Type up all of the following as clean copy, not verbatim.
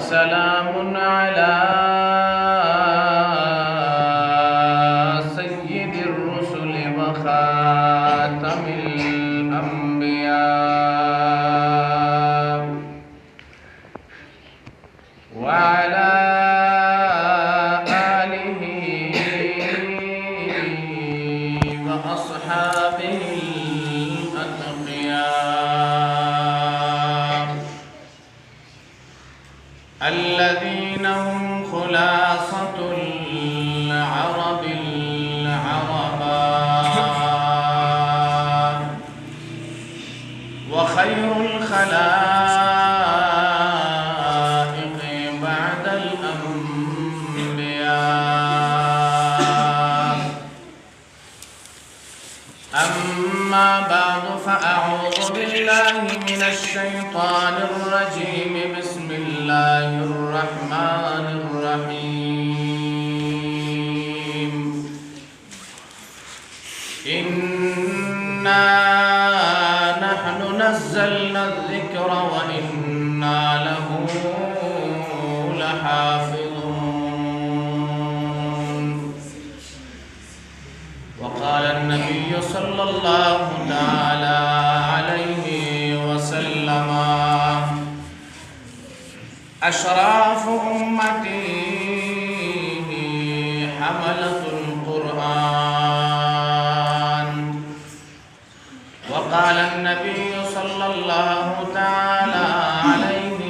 وسلام على سيد الرسل وخاتم الأنبياء وعلى آله وأصحابه الأتقياء الذين هم خلاصة العرب العرباء وخير الخلائق بعد الأنبياء. أما بعد فأعوذ بالله من الشيطان الرجيم. بسم الله الرحمن الرحيم. إنا نحن نزلنا الذكر وإنا له لحافظون. وقال النبي صلى الله تعالى عليه وسلم: أشراف أمتي حملة القرآن. وقال النبي صلى الله تعالى عليه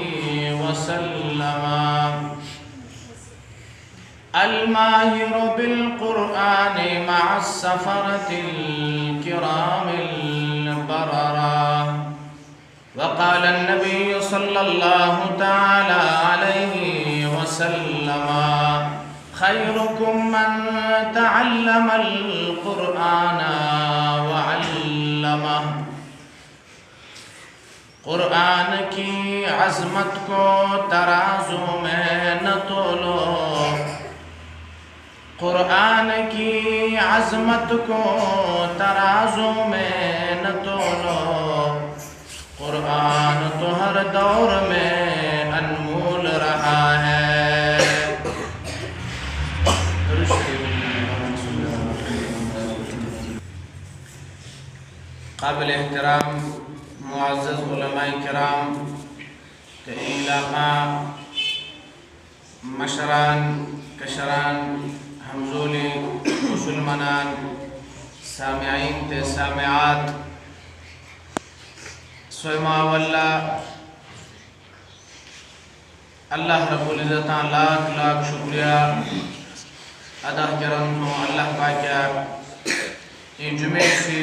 وسلم: الماهر بالقرآن مع السفرة الكرام البررة. وقال النبي صلى الله تعالى عليه وسلم: خيركم من تعلم القرآن وعلمه. قرآن کی عظمت کو ترازو میں نہ تولو، قرآن کی عظمت کو ترازو میں نہ تولو، قرآن تو ہر دور میں انمول رہا ہے۔ قابل احترام معزز علماء کرام کے علاقہ مشران کشران ہمزولی مسلمانان سامعین تے سامعات سوئما واللہ اللہ رب العزت لاکھ لاکھ شکریہ ادا کرن ہوں اللہ پاکہ یہ جمعے سے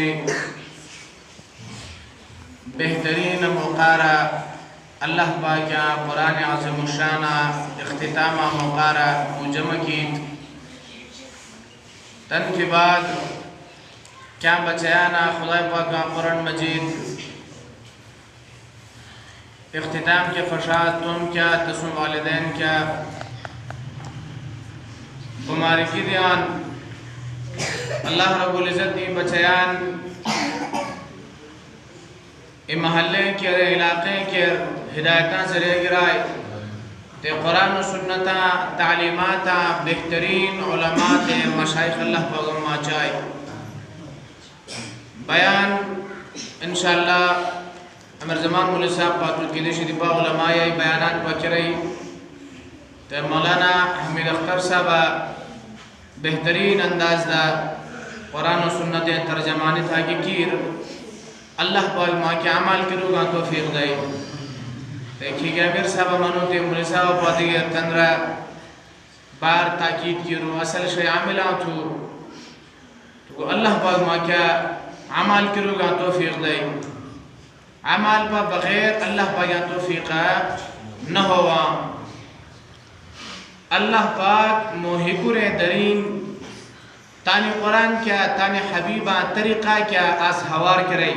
بہترین موقعہ اللہ پاکہ قرآن عظیم الشان اختتام موقعہ مجمع کی تن کے بعد کیا بچیانا خدا پاکہ قرآن مجید اختتام کے فشاد تم کیا تسم والدین کیا بماری کی دیان اللہ رب العزت دی بچیان ای محلے کے علاقے کے ہدایتاں ذریعہ گرائے تے قرآن و سنتا تعلیماتا بہترین علماء مشایخ اللہ پاگمہ چاہے بیان انشاءاللہ امر زمان مولی صاحب پاتل کی دیشی دیپا علماء بیانات پاکی رہی تے مولانا حمید اختر صاحب بہترین انداز دا قرآن و سنت ترجمانی تھا کہ کیر اللہ پاک ماں کے عمال کرو گا توفیق دائی دیکھی گیا امیر صاحب منوتی مولی صاحب پاتی گیا تندرہ بار تاکید کی رو اصل شئی عاملان تو اللہ پاک ماں کے عمال کرو گا توفیق دائی عمال پا بغیر اللہ پاک توفیق نہ ہوا اللہ پاک موحکر درین تانی قرآن کیا تانی حبیبہ طریقہ کیا آس ہوار کرے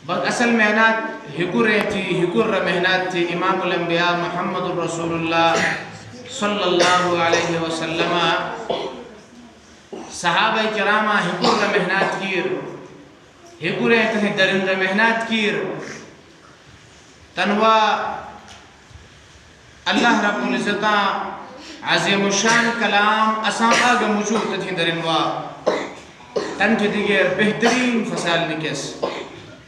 بس اصل محنت حکر تھی حکر محنت تھی امام الانبیاء محمد الرسول اللہ صلی اللہ علیہ وسلم صحابہ کرامہ حکر محنت کیر حکر درند محنت کیر تنوا اللہ رب العزت عظیم الشان کلام اساں آگا موجود تتھیں درنوا تنٹ دیگر بہترین فصال نکس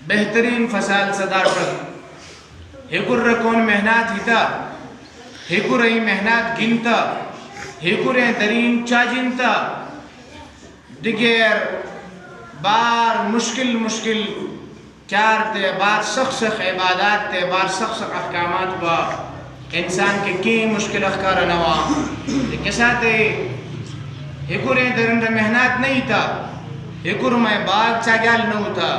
بہترین فصال صداقت ہکر رکون محنات ہیتا ہکر ای محنات گنتا ہکر ای درین چاجنتا دیگر بار مشکل چار تے بار سخت عبادات تے بار سخت احکامات با انسان کے کی مشکل اخکار نوا کسا تے ہکر ای درند محنات نہیں تا ہکر میں باغ چاگیال نو تا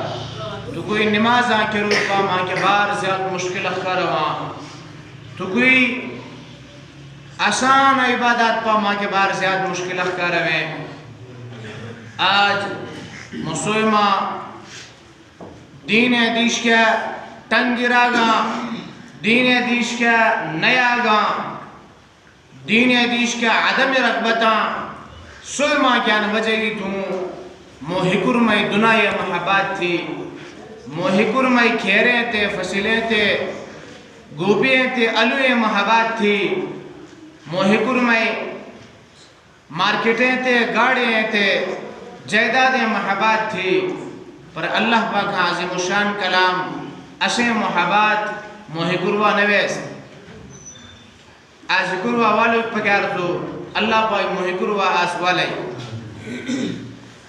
تو کوئی نماز آنکے روپا ماں کے بار زیادہ مشکل اخکار وہاں تو کوئی آسان عبادات پا ماں کے بار زیادہ مشکل اخکار وہاں آج مسویمہ دین دیش کیا تنگرا گا دین دیش کیا نیا گا دین دیش کیا عدم رغبتاں سویمہ کیا نوجہ گی تو موہکر میں دنیا محبات تھی موہکر میں کھیریں تھے فصلیں تھے گوبییں تھے علویں محبات تھی موہکر میں مارکیٹیں تھے گاڑییں تھے جائیدادیں محبات تھی پر اللہ پاک عظیم الشان کلام اسے محبات موہکروا نویس آج ہکروا والو پکار تو اللہ پاک موہکروا آس والی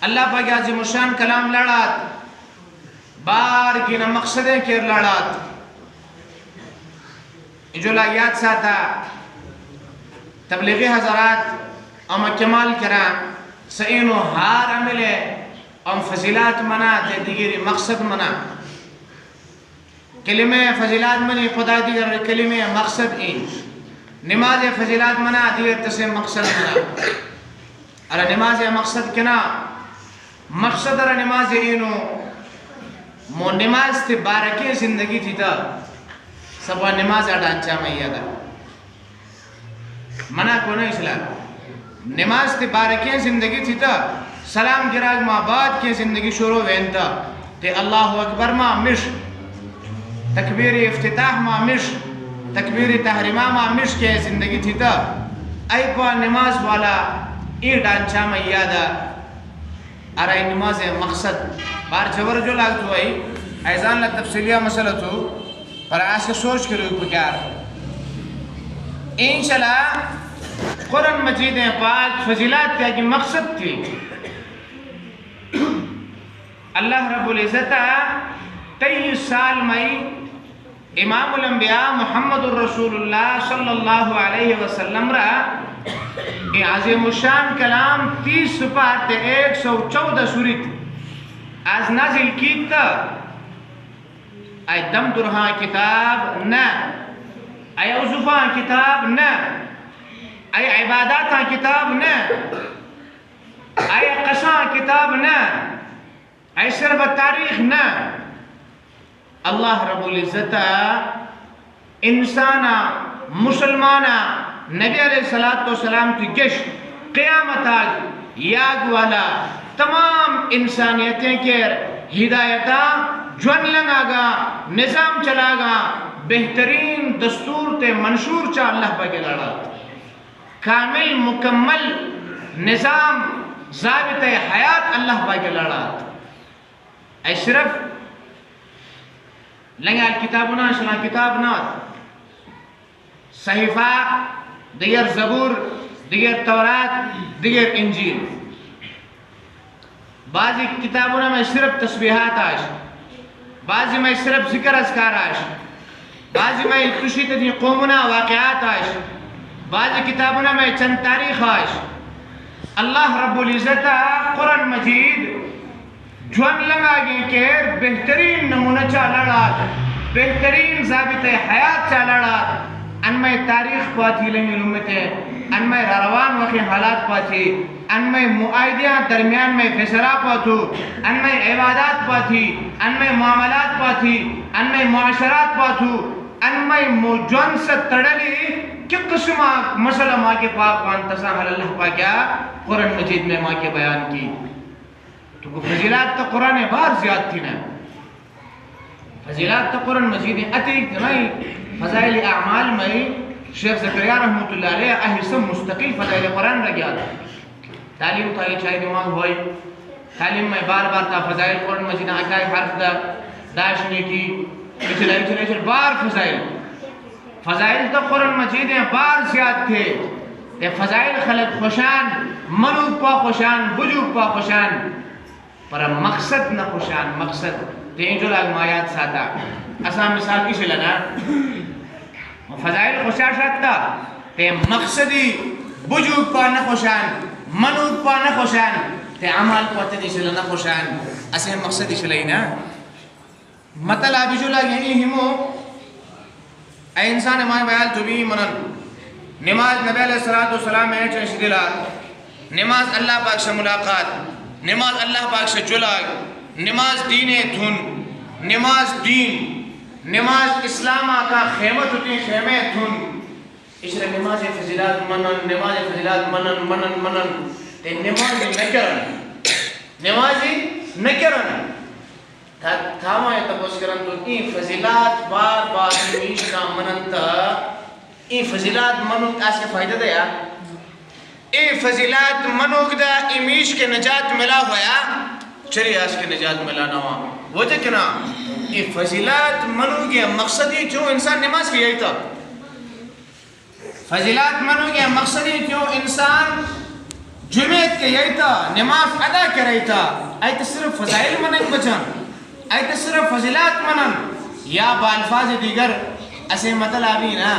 اللہ پاک عظیم الشان کلام لڑات بار کی نا مقصدیں کر لڑات جو یاد ساتا تبلیغی حضرات اما کمال کران سئینو ہار عملے ام فضیلات منا تے دیگری مقصد منا کلمہ فضیلات منی خدا دیگر کلمہ مقصد این نماز فضیلات منا دیگر تسے مقصد منا ارہ نماز مقصد کنا مقصد ارہ نماز اینو مو نماز تے بارکی زندگی تھی تا سبا نماز اڈانچا میں یادا منع کو نہیں اسلام نماز تے بارکی زندگی تھی تا سلام گراغ ما بعد کی زندگی شروع وینتا تے اللہ اکبر ما مش تکبیر افتتاح ما مش تکبیر تحریمہ ما مش کی زندگی تھی تا ای پا نماز والا ای ڈانچا میں یادا ارائے نماز مقصد بار جبر جو لاگ تو آئی ایزان لگ تفصیلیہ مسئلہ تو پر آج کے سوچ کے روی پکار انشاءاللہ قرآن مجید پاک فضیلات کیا کی مقصد تھی اللہ رب العزت 23 سال میں امام الانبیاء محمد الرسول اللہ صلی اللہ علیہ وسلم را عظیم الشان کلام 30 سپار تے 114 سورت آز نازل کیت تا ای دم درہاں کتاب نا ای عزفاں کتاب نا ای عباداتاں کتاب نا ای قصاں کتاب نا ای صرف تاریخ نا اللہ رب العزت انسانا مسلمانا نبی علیہ السلام کی گش قیامت آگ یاد والا تمام انسانیتیں کے ہدایتہ جون لنگا گا نظام چلا گا بہترین دستور تے منشور چاہ اللہ پاک لڑا کامل مکمل نظام ضابط حیات اللہ پاک لڑا اے صرف لنگا کتابنا شنا کتاب نات صحیفہ دیگر زبور دیگر تورات دیگر انجیل بعضی کتابوں میں صرف تسبیحات آش بعضی میں صرف ذکر اذکار آش بعضی میں کشی تدی قومنا واقعات آش بعضی کتابوں میں چند تاریخ آش اللہ رب العزت قرآن مجید جوان لگا گئے کہ بہترین نمونہ چاہ لڑا بہترین ضابط حیات چاہ لڑا ان میں تاریخ پاتی لنگی لومتے ان میں روان وقی حالات پاتی ان میں معاہدیاں درمیان میں فیصلہ پاتو ان میں عبادات پاتی ان میں معاملات پاتی ان میں معاشرات پاتو ان میں موجون سے تڑلی کہ قسمہ مسئلہ ماں کے پاک وانتسا حل اللہ پاکیا قرآن مجید میں ماں کے بیان کی تو فضیلات تا قرآن بار زیاد تھی نا فضیلات تا قرآن مجید اتیک نہیں فضائل اعمال میں شیخ زکریا رحمۃ اللہ علیہ اہل مستقل فضائل قرآن رہ تعلیم تا یہ چاہیے دماغ ہوئی تعلیم میں بار بار تا فضائل قرآن مجید اکائی حرف دا داشنے کی اچھل بار فضائل تو قرآن مجید ہیں بار زیاد تھے تے فضائل خلق خوشان منوب پا خوشان بجوب پا خوشان پر مقصد نہ خوشان مقصد تے جو لاگ مایات ساتا اسا مثال کسی لنا فضائل خوشاشت تا تے مقصدی بجوب پا نہ خوشان منوب پا نہ خوشان تے عمال پاتے دی شلنا خوشان اسے مقصدی شلینا مطلع بھی جو لاگ یعنی ہمو اے انسان مائی بیال تو بھی منن نماز نبی علیہ السلام میں چنش دلا نماز اللہ پاک سے ملاقات نماز اللہ پاک سے جلاگ نماز دین دھن نماز دین نماز اسلام آقا خیمت ہوتی خیمہ دھن اشرا نماز فضیلات منن نماز فضیلات منن تے نمازی نکرن تھاما ہے تپوس کرن تو این فضیلات بار بار میشنا منن تا این فضیلات منوک آس کے فائدہ دیا این فضیلات منوک دا امیش کے نجات ملا ہویا چلی آس کے نجات ملا نوا وجہ کنا این فضیلات منوک یا مقصدی جو انسان نماز کی یہی تھا فضیلات منوک یا مقصدی جو انسان جمعیت کے یہی تھا نماز ادا کر رہی تھا ایت صرف فضائل منن بچن ایت صرف فضیلات منن یا بالفاظ دیگر اسے مطلع بھی نا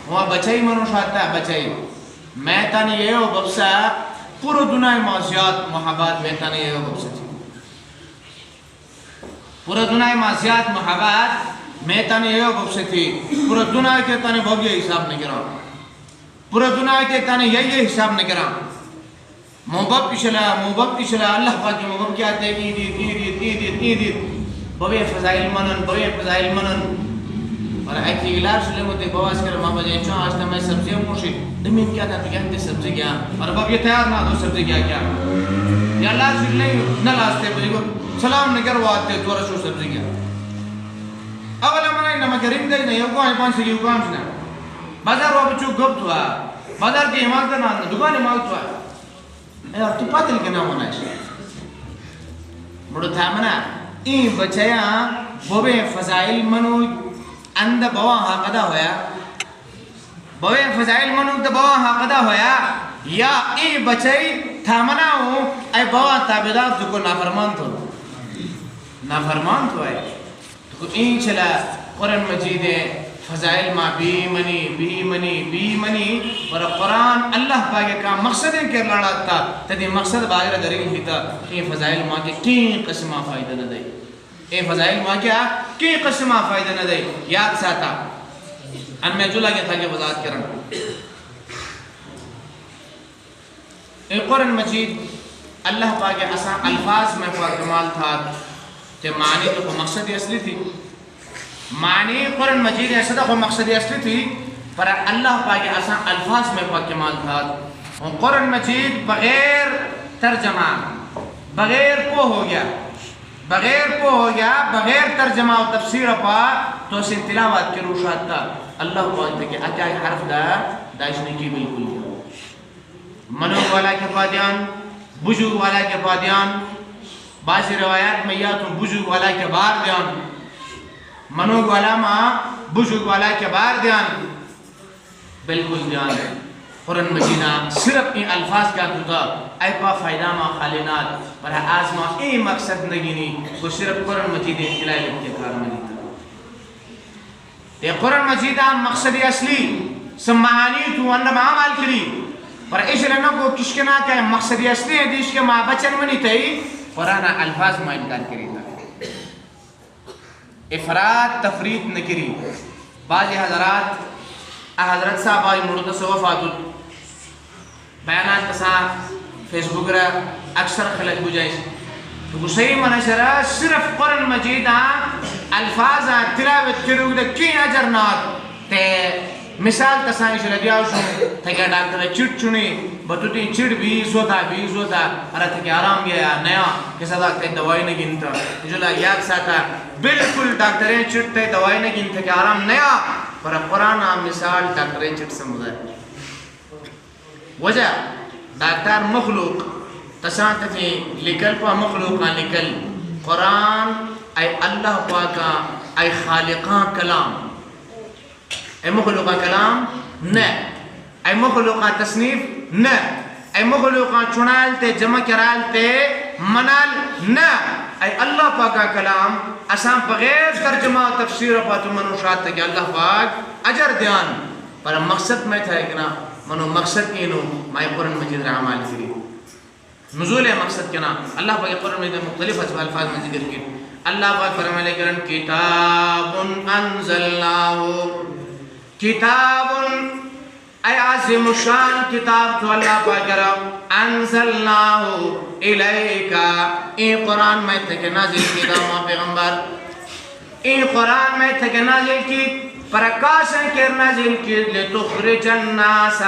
وہاں بچائی منو شاہتا ہے بچائی میں تانی یہ ہو ببسا پورو دنائی معاشیات محبات میں تانی یہ ہو ببسا تھی پورو دنائی معاشیات محبات میں تانی یہ ہو ببسا تھی پورو دنائی کے تانی بھوگی حساب نہیں کرا پورو دنائی کے تانی یہ حساب نہیں کرا محبت پشلا اللہ پاکی محبت کیا تے ایدید بوی فضائل منن اور ایتی علاج شلے ہوتے بواز کر ماں بجائے چون آجتا میں سبزی موشی دمین کیا تھا تو کیا انتے سبزی کیا اور باب یہ تیار نہ دو سبزی کیا یا اللہ شلے نہ لاستے بجے کو سلام نگر وآتے تو رسول سبزی کیا اولا منائی نمہ کریم دے نہیں یوکو آئی پانچ سکی یوکو آمشنا بازار واب چوک گفت ہوا بازار کے حمال کا نام دکان حمال تو ہے اور تو پاتل کے نام ہونا ہے بڑو تھا منا این بچیا بوبے فضائل منو اند بوا حاقدہ ہویا بوے فضائل منو دا بوا حاقدہ ہویا یا ای بچائی تھامنا ہوں اے بوا تابدار تو کو نافرمان تو ہے تو این چلا قرآن مجید فضائل ما بی منی اور قرآن اللہ پاکے کا مقصد ہے کہ لڑا تا تدی مقصد باگر دریل ہی تا این فضائل ما کے کین قسمہ فائدہ نہ دے اے فضائل ما کیا کی قسمہ فائدہ نہ دے یاد ساتا ان میں جلا کے تھا کہ وضاحت کرنا اے قرآن مجید اللہ پاک اساں الفاظ میں پاک کمال تھا کہ معنی تو مقصد اصلی تھی معنی قرآن مجید ایسا تھا مقصد اصلی تھی پر اللہ پاک اساں الفاظ میں پاک کمال تھا قرآن مجید بغیر ترجمہ بغیر کو ہو گیا بغیر ترجمہ و تفسیر پا تو اسے تلاوات کے روشات تھا اللہ پاک کہ اچھائی حرف دا داشنے کی بالکل منوگ والا کے پادیان بجوگ والا کے پادیان بعض روایات میں یا تو بجوگ والا کے بار دیان منوگ والا ماں بجوگ والا کے بار دیان بالکل دیان قرآن مجیدہ صرف این الفاظ کا تھا اے پا فائدہ ما خالنات پر آزما ای مقصد نگینی وہ صرف قرآن مجید اخلائی لکھتے کار مجید تے قرآن مجیدہ مقصد اصلی سمعانی تو اندم عمال کری پر اس لئے کو کشکنا کہ مقصد اصلی ہے دیش کے ماں بچن منی تئی قرآن الفاظ ما انکار کری تھا افراد تفرید نکری بعض حضرات صاحب آئی مرد صوفاتو بیانات تسا فیس بک را اکثر خلق بجائش تو گسئی منشرہ صرف قرآن مجید الفاظ تلاوت کرو دا کی اجر نات تے مثال تسائش لگیاو شو تھکیا ڈاکٹر چٹ چنی بطوٹی چٹ بیس ہوتا ارہ تھکی آرام گیا نیا کسا داکتے دوائی نگین تھا جو یاد ساتا بالکل ڈاکٹریں چٹ تے دوائی نگین تھکی آرام نیا پر قرآن مثال ڈاکٹر چٹ سمجھا وجہ ڈاکٹر مخلوق تسانت تھی لکل پا مخلوقاں لکل قرآن اے اللہ پاکا اے خالقاں کلام اے مخلوقاں کلام نہ اے مخلوقاں تصنیف نہ اے مخلوقاں چنال تے جمع کرال تے منال نہ اے اللہ پاکا کلام اساں بغیر ترجمہ و تفسیر پاتو منوشات تک اللہ پاک اجر دیان پر مقصد میں تھا اکنا منو مقصد کینو مائی قرآن مجید رحمال کری نزول مقصد کنا اللہ پاک قرآن مجید مختلف الفاظ میں ذکر کی اللہ پاک فرمائے کرن کتاب انزلناہو کتاب اے عظیم شان کتاب تو اللہ پاک کرم انزلناہو الیکا این قرآن میں تک نازل کی داما پیغمبر این قرآن میں تک نازل کی پرکاشن کر نازل کی لتخرج الناس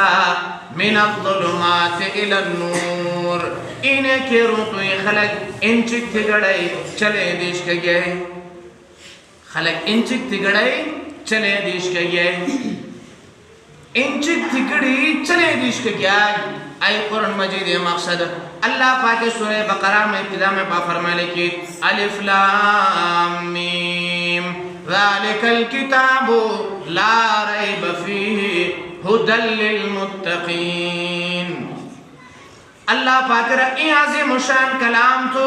من الظلمات الى النور انہیں کیروں تو یہ خلق انچک تگڑائی چلے دیش کے گئے خلق انچک تگڑائی چلے دیش کے گئے انچک تگڑی چلے دیش کے گئے اے قرآن مجید یہ مقصد اللہ پاک سورہ بقرہ میں ابتدا میں پا فرمائے کی الف لام میم ذالک الکتاب لا ریب فیہ ہدی للمتقین اللہ پاک رئی عظیم شان کلام تو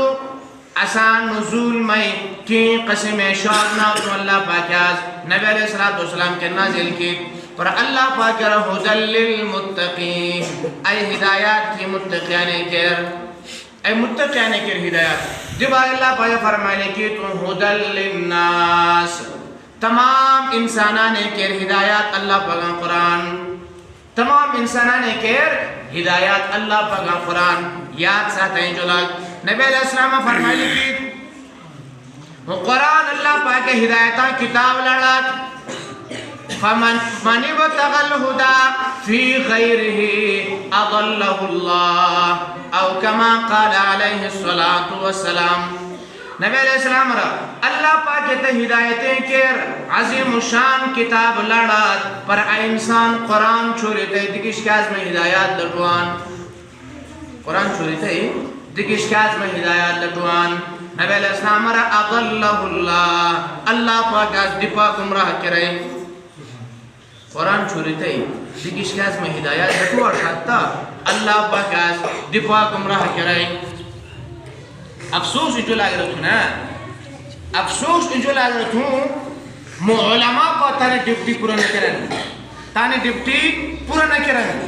آسان نزول میں کی قسم شاعرنا تو اللہ پاک آز نبی علیہ السلام کے نازل کی پر اللہ پاک ہدی للمتقین اے ہدایات کی متقیانے کر اے متقیانے کر ہدایات جب اللہ پاک فرمائے کی تو ہدی للناس تمام انسانانے کر ہدایات اللہ پاک قرآن تمام انسانانے کر ہدایات اللہ پاک قرآن یاد ساتھ ہیں جو لگ نبی علیہ السلام فرمائے کی قرآن اللہ پاک ہدایتاں کتاب لڑات فمن ابتغى الهدى في غيره أضله الله أو كما قال عليه الصلاة والسلام نبی علیہ السلام را اللہ پاک تے ہدایتیں کر عظیم شان کتاب لڑات پر انسان قرآن چھوڑے تے دکش کاز میں ہدایات لٹوان قرآن چھوڑے تے دکش کاز میں ہدایات لٹوان نبی علیہ السلام را أضله الله اللہ پاک آج دپا گمراہ کرے قرآن چھوڑے تے دکش کاز میں ہدایات لٹوار حتی اللہ پاک آج دپا گمراہ کرے افسوس جو لگ رہا نا افسوس جو لگ رہا علماء کو تانے ڈپٹی پورا نہ کرن تانے ڈپٹی پورا نہ کرن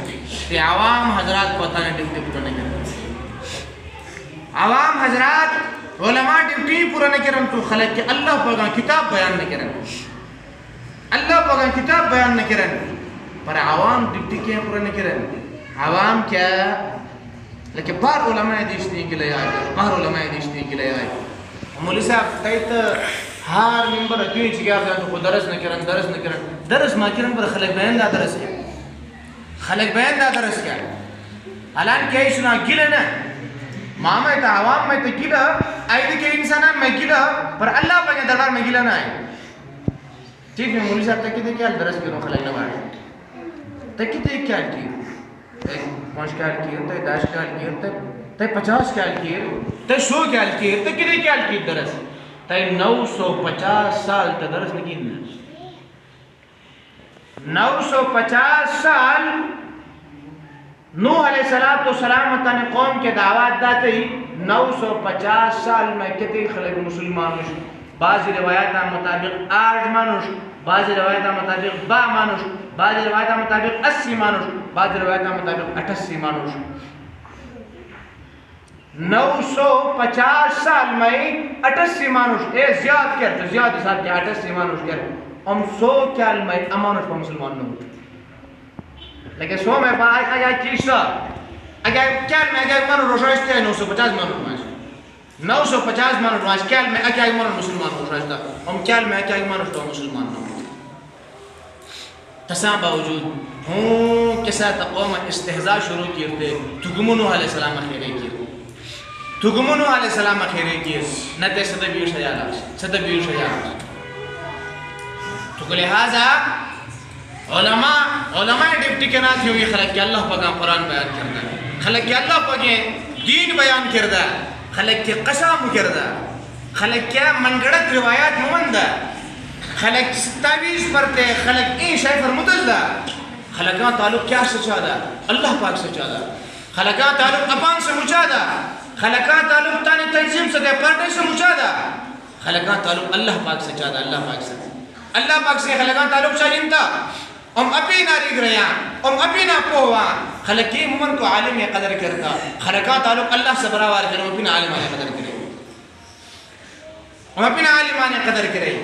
تے عوام حضرات کو تانے ڈپٹی پورا نہ کرن عوام حضرات علماء ڈپٹی پورا نہ کرن تو خلق کے اللہ پاک کتاب بیان نہ کرن اللہ پاک کتاب بیان نہ کرن پر عوام ڈپٹی کیا پورا نہ کرن عوام کیا لیکن بار علماء دیشتی کے لئے آئے بار علماء دیشتی کے لئے آئے مولی صاحب تایت ہار ممبر کیوں چکی آپ جانتو کو درس نہ کرن درس ما کرن پر خلق بیان دا درس کیا خلق بیان دا درس کیا حالان کیا سنا گلے نا ماما تا عوام میں تا گلے آئی دی کہ انسانان میں گلے پر اللہ پاک دربار میں گلے نہ آئے ٹھیک ہے مولی صاحب تاکی دے کیا درس کروں خلق نہ بارے تاکی دے کیا کی 5 کال کیر تے 10 کال کیر تے 50 کال کیر تے 100 کال کیر تے کدے کال کیر درس تے 950 سال تے درس نکین 950 سال نوح علیہ السلام تانے قوم کے دعوات داتے ہی 950 سال میں کتے خلق مسلمان مشو بعضی روایتہ مطابق 8 مانوش بعضی روایتہ مطابق 2 مانوش بعضی روایتہ مطابق 80 مانوش بعضی روایتہ مطابق 88 مانوش 950 سال میں 88 مانوش اے زیاد کرتے زیاد حساب کیا 88 مانوش کرتے 100 کال میں امانوش پر مسلمان نہ ہوتے لیکن 100 میں اگر کیسا اگر کال میں اگر مانو روشاشتے ہیں 950 مانوش مانوش 950 مانوش مانوش کال میں اگر مانوش مسلمان روشاشتا ہم کال میں اگر مانوش تو مسلمان نہ ہوتے تساں باوجود ہوں کسا تقوم استہزاء شروع کیتے تگمو نوح علیہ السلام اخیرے کیے تگمو نوح علیہ السلام اخیرے کیے نتے صدبیر شیالا تو لہذا علماء ڈپٹی کے نات ہوئی خلق کے اللہ پاک قرآن بیان کردا خلق کے اللہ پاک دین بیان کردا خلق کے قسم کردا خلق کے منگڑت روایات موندا خلق تعویذ پڑھتے خلق این شے فرمودل خلق کا تعلق کیا سچا دا اللہ پاک سچا دا خلق کا تعلق اپان سے مچا دا خلق کا تعلق تانی تنظیم سے پارٹی سے مچا دا خلق کا تعلق اللہ پاک سچا دا اللہ پاک سے خلق کا تعلق چاہیم تا اپی ناری گریان اپی نا پووان خلق کی مومن کو عالم قدر کرتا خلق کا تعلق اللہ سے براوار کرے اپی نا عالمان قدر کرے اپی نا عالمان قدر کرے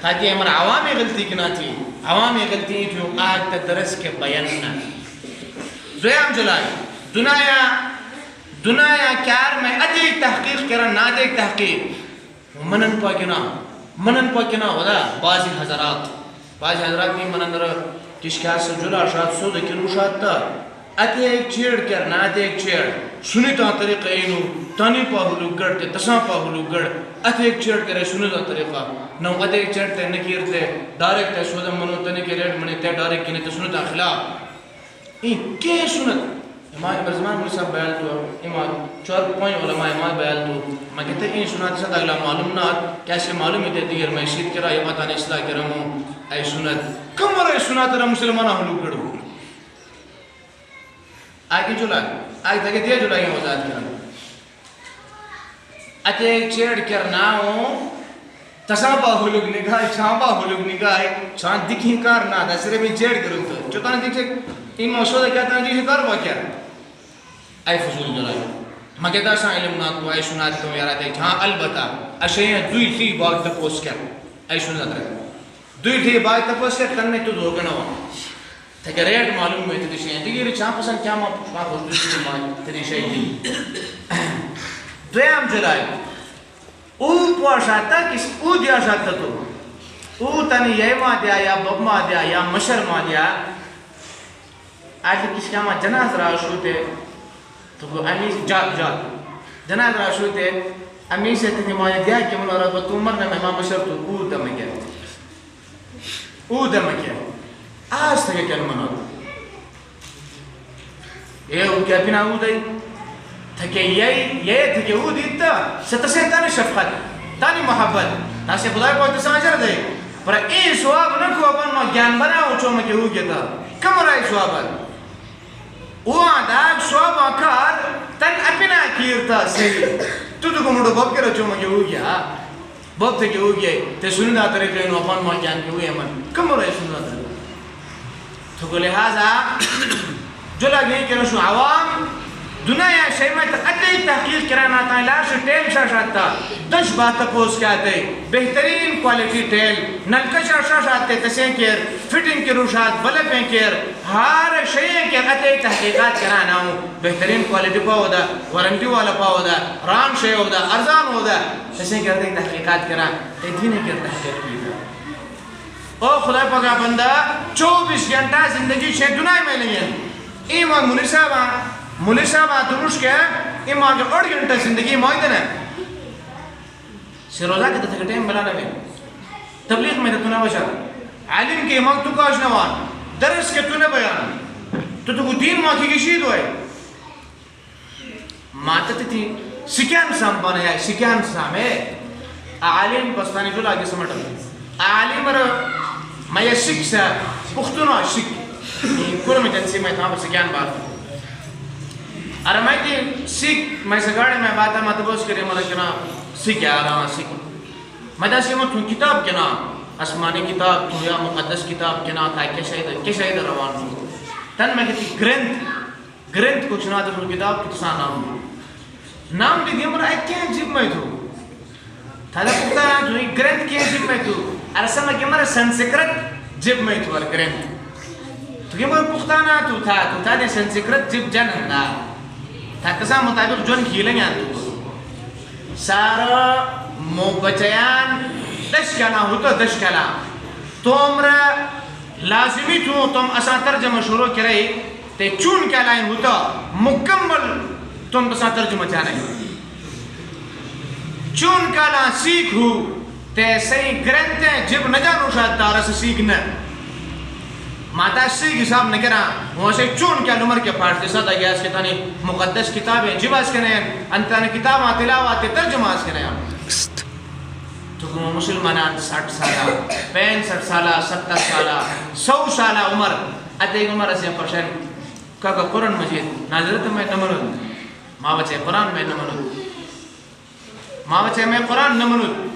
تاکہ ہمارا عوامی غلطی کنا تھی عوامی غلطی جو آج تدرس کے بیاننا دویم جولائی دنیا کیار میں ادھیک تحقیق کرا نادیک تحقیق منن پاکنا ودا بعضی حضرات نہیں منن در کشکار سے جلا شاد سو دکنو شاد تا ادھیک چیڑ کر نادیک چیڑ سنی تا طریقہ اینو تانی پاہلو گڑ تے تساں پاہلو گڑ ادھیک چیڑ کرے سنی تا طریقہ نو ادھیک چیڑ تے نکیر تے ڈائریکٹ تے سودم منو تنی کے ریٹ منی تے ڈائریکٹ کنے تے سنی تا خلاف این کی سنت امام برزمان مولی صاحب بیال تو امام 4 پوائنٹ علماء امام بیال تو میں کہتے ہیں این سنت صد اگلا معلوم نہ کیسے معلوم ہی دیتی ہے میں شید کرا یہ باتانے اصلاح کرموں اے سنت کم اور اے سنت رہا مسلمانہ حلو کرو آگے آگے تاکہ دیا جولائی ہم وزاد کرنا اتے چیڑ کرنا ہوں تسابا حلوگ نگاہ چھامبا حلوگ نگاہ چھان دکھی کار نا دسرے میں چیڑ کروں تو چوتانا دیکھ سے این موسوعہ کہتا ہے جیسے کار با کیا اے فضول جولائی مگدہ شاہ علم ناکو اے سنات کو یارا دیکھ ہاں البتہ اشیاء دوئی تھی باگ تپوس کر اے سنات رہا دوئی تھی باگ تپوس کر تننے تو دوگنا ہوا تاکہ ریٹ معلوم ہوئی تھی شیئن دیکھیں ری چاہ پسند کیا ماں پوچھوا خوش دوئی تھی تھی شیئن دی دویم جولائی او پواشاتا کس او دیا شاتا تو او تنی یہ ماں دیا یا بب ماں دیا یا مشر ماں دیا آج کس کا ماں جناز رہا شوتے تو وہ امی سے جات جناز رہا شوتے امی سے تنی ماں دیا کہ ملا رہا تو مرنے میں ماں مشر تو او دم گیا آج تک کیا منو یہ او کیا پینا او دائی تھکے یہ تھکے او دیتا ستسے تانی شفقت تانی محبت تاسی خدای کو اتساجر دے پر این سواب نکو اپن ما گیان بنا اوچو مکی ہو گیا کم رائی سوابت او آدھاک سواب آکار تن اپنا کیرتا سیلی تو کو مڑو باب کے رچو مکی ہو گیا باب تھکے ہو گیا تے سنی دا طریقے انو اپن ما گیان کی ہوئی امن کم رائی سنی دا طریقے تو کو لہذا جو لگئی کہ نشو عوام دنیا شیمت ادھئی تحقیق کرانا تا لارش ٹیل شاشاتا دش بات پوس کے آتے بہترین کوالٹی ٹیل نلکشا شاشاتے تسیں کر فٹنگ کی روشات بلپیں کر ہر شیئن کر ادھئی تحقیقات کرانا ہوں بہترین کوالٹی پاو دا وارنٹی والا پاو دا رام شے ہو دا ارزان ہو دا تسیں کر ادھئی تحقیقات کرا ایدھی نے کر تحقیق کی دا او خدا پاکا بندہ 24 گھنٹہ زندگی چھے دنیا میں نہیں ہے ایمان مولی صاحب دروش کے ایمان جو 8 گھنٹہ زندگی معاہدن ہے سے روزہ کے تھے ٹائم بلانا میں تبلیغ میں تو نہ بچا عالم کے ایمان تو کاش نوان درس کے تو نے بیان تو دین ماں کی گشید ہوئے ماتت تھی سکیان سام بانا ہے سکیان سام ہے عالم پستانی جو لاغی سمٹا عالم رو میں سکھ سا پختونو سکھ کل میں جنسی میں تھا پر سکیان بات ہوں ارے میں تھی سکھ میں سگاڑے میں باتا مطبوس کرے ملا کنا سکھ آ رہا سکھ میں دا سکھ تھوں کتاب کنا اسمانی کتاب تھوں یا مقدس کتاب کنا تھا کہ شاید روان ہوں تن میں کہتی گرنت کو چنا دے کتاب کتسا نام دی مرا ایک کیا جب میں تھو تھا دا پکتا نا جو گرنت کیا جب میں تھو ارسا میں کہ مرا سنسکرت جب میں تھو گرنت تو کہ مرا پکتا نا تو تھا دے سنسکرت جب جن ہندا تھا کسا مطابق جون کھیلیں آن تو سارا بچیان دش کنا ہوتا دش کنا تو امرا لازمی تو تم اسا ترجمہ شروع کرے تے چون کیا لائن ہوتا مکمل تم اسا ترجمہ چانے چون کالا سیکھ ہو تے صحیح گرنتے جب نجانو شاید دارا سے سیکھنا ماتا سی حساب نکرا وہ سے چون کیا عمر کے پاس صدا گیاس کے تانی مقدس کتابیں جباس کے نیں انتان کتاب تلاوت ترجمہ اس کے نیں تو مسلمانان 60 سالہ 65 سالہ 70 سالہ 100 سالہ عمر ادے عمر سے پرشن کا قرآن مجید نازلت میں نمنود ما بچے قرآن میں نمنود ما بچے میں قرآن نمنود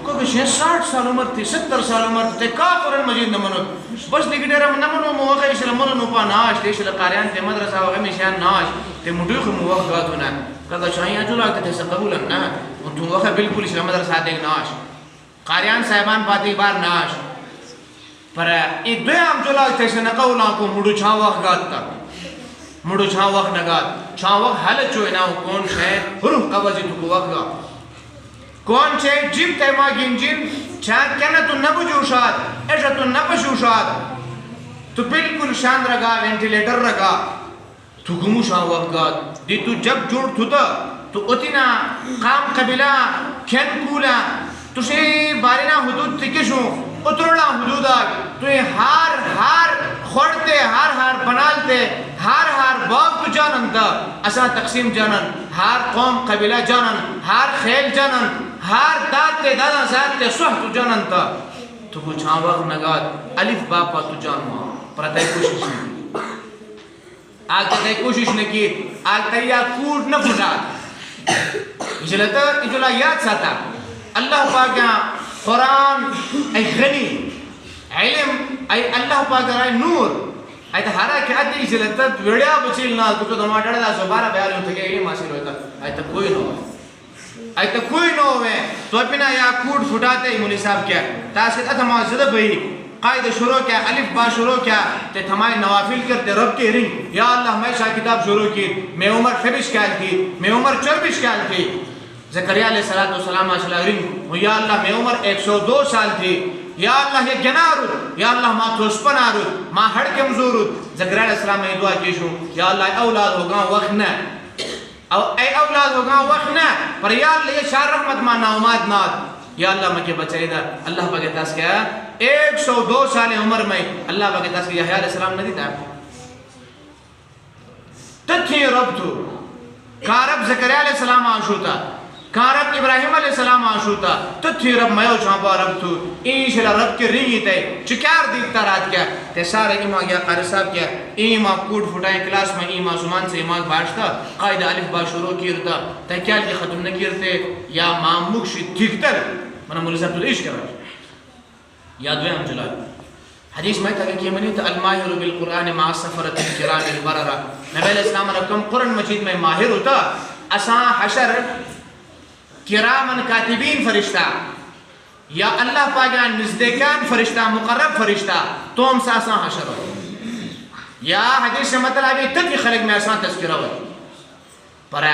کو کہ 60 سال عمر تھی 70 سال عمر تھی کا قرآن مجید نمنود بس نگیٹے رم نمنو موقع اسلام منو پا ناش تے اسلام قاریان تے مدرسہ وغیر میشیان ناش تے مدوخ موقعات ہونا کہ شاہیاں جو لگتے تھے قبولا نا تو وقت بالکل اسلام مدرسہ دیکھ ناش قاریان صاحبان پاتی بار ناش پر ای دوام جو لگتے سے نقولا کو مدو چھاں وقت گات تا مدو چھاں وقت نگات چھاں وقت حالت چوئے ناو کون شاہ حروف قبضی تو کو وقت گات کون چھے جیب تیما گنجین چھاں کہنا تو نبو جوشاد ایشا تو نبو جوشاد تو بالکل شاند رگا وینٹیلیٹر رگا تو گمو شاہ وقت گات دی تو جب جوڑ تھوتا تو اتنا قام قبلہ کھین کولا تو سے بارینا حدود تکشوں اترنا حدود آگ تو یہ ہار خوڑتے ہار بنالتے ہار باغ تو جانن تا اسا تقسیم جانن ہار قوم قبلہ جانن ہار خیل جانن ہار دادتے دادا زادتے سوح تو جانن تا تو کچھ ہاں وقت نگاد الف باپا تو جانوا پر اتائی کوشش نہیں آگتا اتائی کوشش نکی آگتا یا کود نہ پھٹاد اجلا یاد ساتا اللہ پاکا قرآن ای غنی علم ای اللہ پاکا رای نور ای تا ہرا کہ آتی اجلتا ویڈیا بچیل نال تو دما ڈڑا دا زبارہ بیالیوں تھے کہ علم حاصل ہوتا ای تا کوئی نو ای تا کوئی نو ہے تو اپنا یا کود پھٹاتے ہی مولی صاحب کیا تاسکت اتما زدب بھئی قائد شروع کیا الف با شروع کیا تے تھمائے نوافل کرتے رب کے رنگ یا اللہ میں شاہ کتاب شروع کی میں عمر 26 کال تھی میں عمر 24 کال تھی زکریہ علیہ السلام رنگ یا اللہ میں عمر 102 سال تھی یا اللہ یہ گنارود یا اللہ ما توسپن آرود ما ہڑ کمزورود زکریہ علیہ السلام میں دعا کیشوں یا اللہ اولاد ہوگا وقت نہ اے اولاد ہوگا وقت نہ پر یا اللہ یہ شاہ رحمت ما ناؤماد ناد یا اللہ مجھے بچائی دا اللہ بگتا اس کیا 102 سال عمر میں اللہ بگتا اس کیا یحییٰ علیہ السلام ندی تھا تتھی رب تو کارب زکریہ علیہ السلام آشوتا کارب ابراہیم علیہ السلام آشوتا تتھی رب میو چھاپا رب تو انشاءاللہ رب کے رنگی تے چکار دیکھتا رات کیا تے سارے امام گیا قاری صاحب کیا امام کوٹ پھٹائیں کلاس میں امام زمان سے امام باشتا قائد الف با شروع کیرتا تے کیا لئے ختم نہ کیرتے یا ماموک شی تھکتر منہ مولی صاحب تو عشق کر رہا یادویں ہم جلال حدیث میں تھا کہ منی تا الماہر بالقرآن مع سفرت الکرام البررہ نبی علیہ السلام رکم قرآن مجید میں ماہر ہوتا اساں حشر کرامن کاتبین فرشتہ یا اللہ پاکان نزدیکان فرشتہ مقرب فرشتہ تو ہم سا اساں حشر ہوئی یا حدیث سے مطلب ہے تکی خلق میں اساں تذکرہ ہوئی پر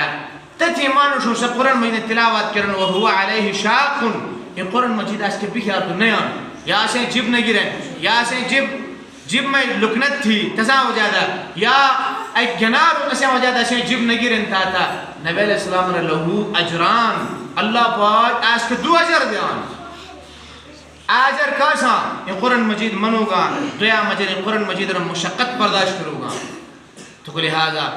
تتی مانوشوں سے قرآن مجید تلاوات کرن وہو علیہ شاقن یہ قرآن مجید اس کے بکھیار تو نیان یا اسے جب نہ گرن یا اسے جب میں لکنت تھی تسا ہو جاتا یا ایک گنار اسے ہو جاتا اسے جب نہ گرن تھا نبی علیہ السلام نے لہو اجران اللہ پاک اس کے 2 اجر دیان اجر کاسا یہ قرآن مجید منو گا دویا مجید قرآن مجید نے مشقت برداشت کرو گا تو لہذا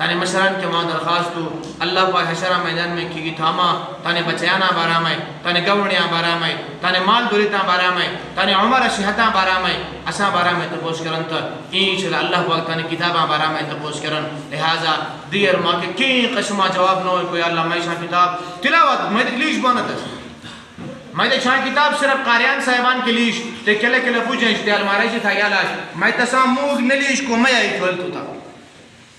تانے مشران کے وہاں درخواست تو اللہ پاک حشرہ میدان میں کی تھاما تانے بچیانا بارا میں تانے گوڑیاں بارا میں تانے مال دوریتاں بارا میں تانے عمر شہتاں بارا میں اساں بارا میں تپوش کرن تا انشاءاللہ اللہ پاک تانے کتاباں بارا میں تپوش کرن لہذا دیر ماں کے کئی قسمہ جواب نہ ہوئے کوئی اللہ میں شاہ کتاب تلاوت میں لیش بانتا میں تے شاہ کتاب صرف قاریان صاحبان کے لیش تے کلے کلے پوچھیں اشتیال مارے جی تھا یالاش میں تسا موگ نلیش کو میں آئی کھولتو تھا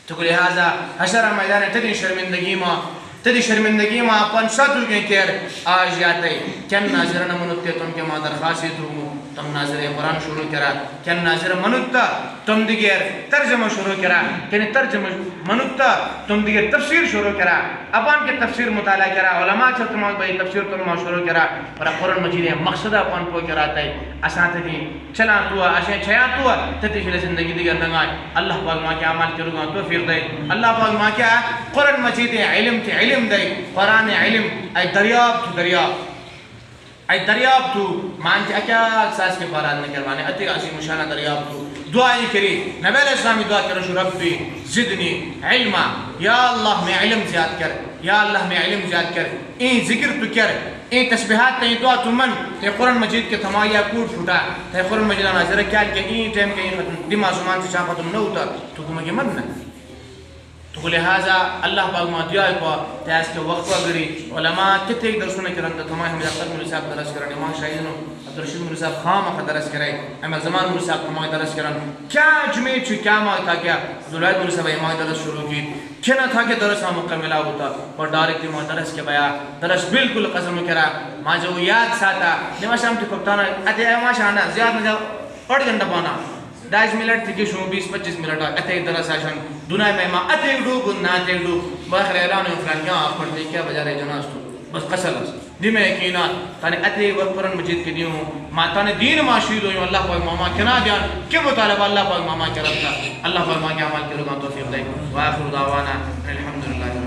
تو لہذا حشرہ میدان تدی شرمندگی ماں اپن ساتھو کے کیر آج جاتے کن ناظرہ منتے تم کے ماں درخواست ہوں تم ناظر قرآن شروع کرا کن ناظر منتا تم دیگر ترجمہ شروع کرا کن ترجمہ منتا تم دیگر تفسیر شروع کرا اپن کے تفسیر مطالعہ کرا علماء چھر تمہاں بھئی تفسیر تم شروع کرا پر قرآن مجید مقصدہ اپن کو کراتا ہے اسان تھی چلا تو اشے چھیا تو تتی شل زندگی دیگر نگائے اللہ پاک ماں کے عمل کرو گا تو پھر دے اللہ پاک ماں کیا قرآن مجید علم تھی علم دے قرآن علم اے دریاب تو دریاب ای دریاب تو مانتی اکیا ساس کے پاراد نکروانے اتی اسی مشانہ دریاب تو دعائیں کری نبی علیہ السلامی دعا کرو شو ربی زدنی علما یا اللہ میں علم زیاد کر یا اللہ میں علم زیاد کر این ذکر تو کر این تسبیحات تین دعا تو من تے قرآن مجید کے تھمایا کوٹ پھوٹا تے قرآن مجید ناظر کیا کہ این ٹائم کے ختم دماغ زمان سے ختم نہ ہوتا تو کو مگے من تو لہذا اللہ پاک ما دعائے کو تیاس کے وقت وگری علماء کتے درسوں میں کرن تو ہمیں اختر مولی صاحب درس کرن امام شاہدن عبدالرشید مولی صاحب خام درس کرے احمد زمان مولی صاحب ہمیں درس کرن کیا جمعے چھ کیا ما تھا کیا عبدالوحید مولی صاحب ہمیں درس شروع کی کیا نہ تھا کہ درس ہم مکمل ہوتا اور ڈائریکٹ ما درس کے بیا درس بالکل قسم کرا ما جو یاد ساتا نما شام تے کپتانا اتے ما شانا زیادہ نہ پڑھ گنڈا پانا 10 منٹ تھی کہ شو 20-25 منٹ اتے درس آشان دنیا میں ما اتے ڈو گنا تے ڈو باخر اعلان فلان کیا پڑھتے کیا بجا رہے جناز تو بس قسل دی میں یقینات تانے اتے وقت قرآن مجید کے دیوں ما تانے دین معاشید ہوئے اللہ پاک ماما کنا دیان کہ مطالبہ اللہ پاک ماما کرتا اللہ پاک ماما کے عمل کے لوگاں توفیق دے وآخر دعوانا الحمدللہ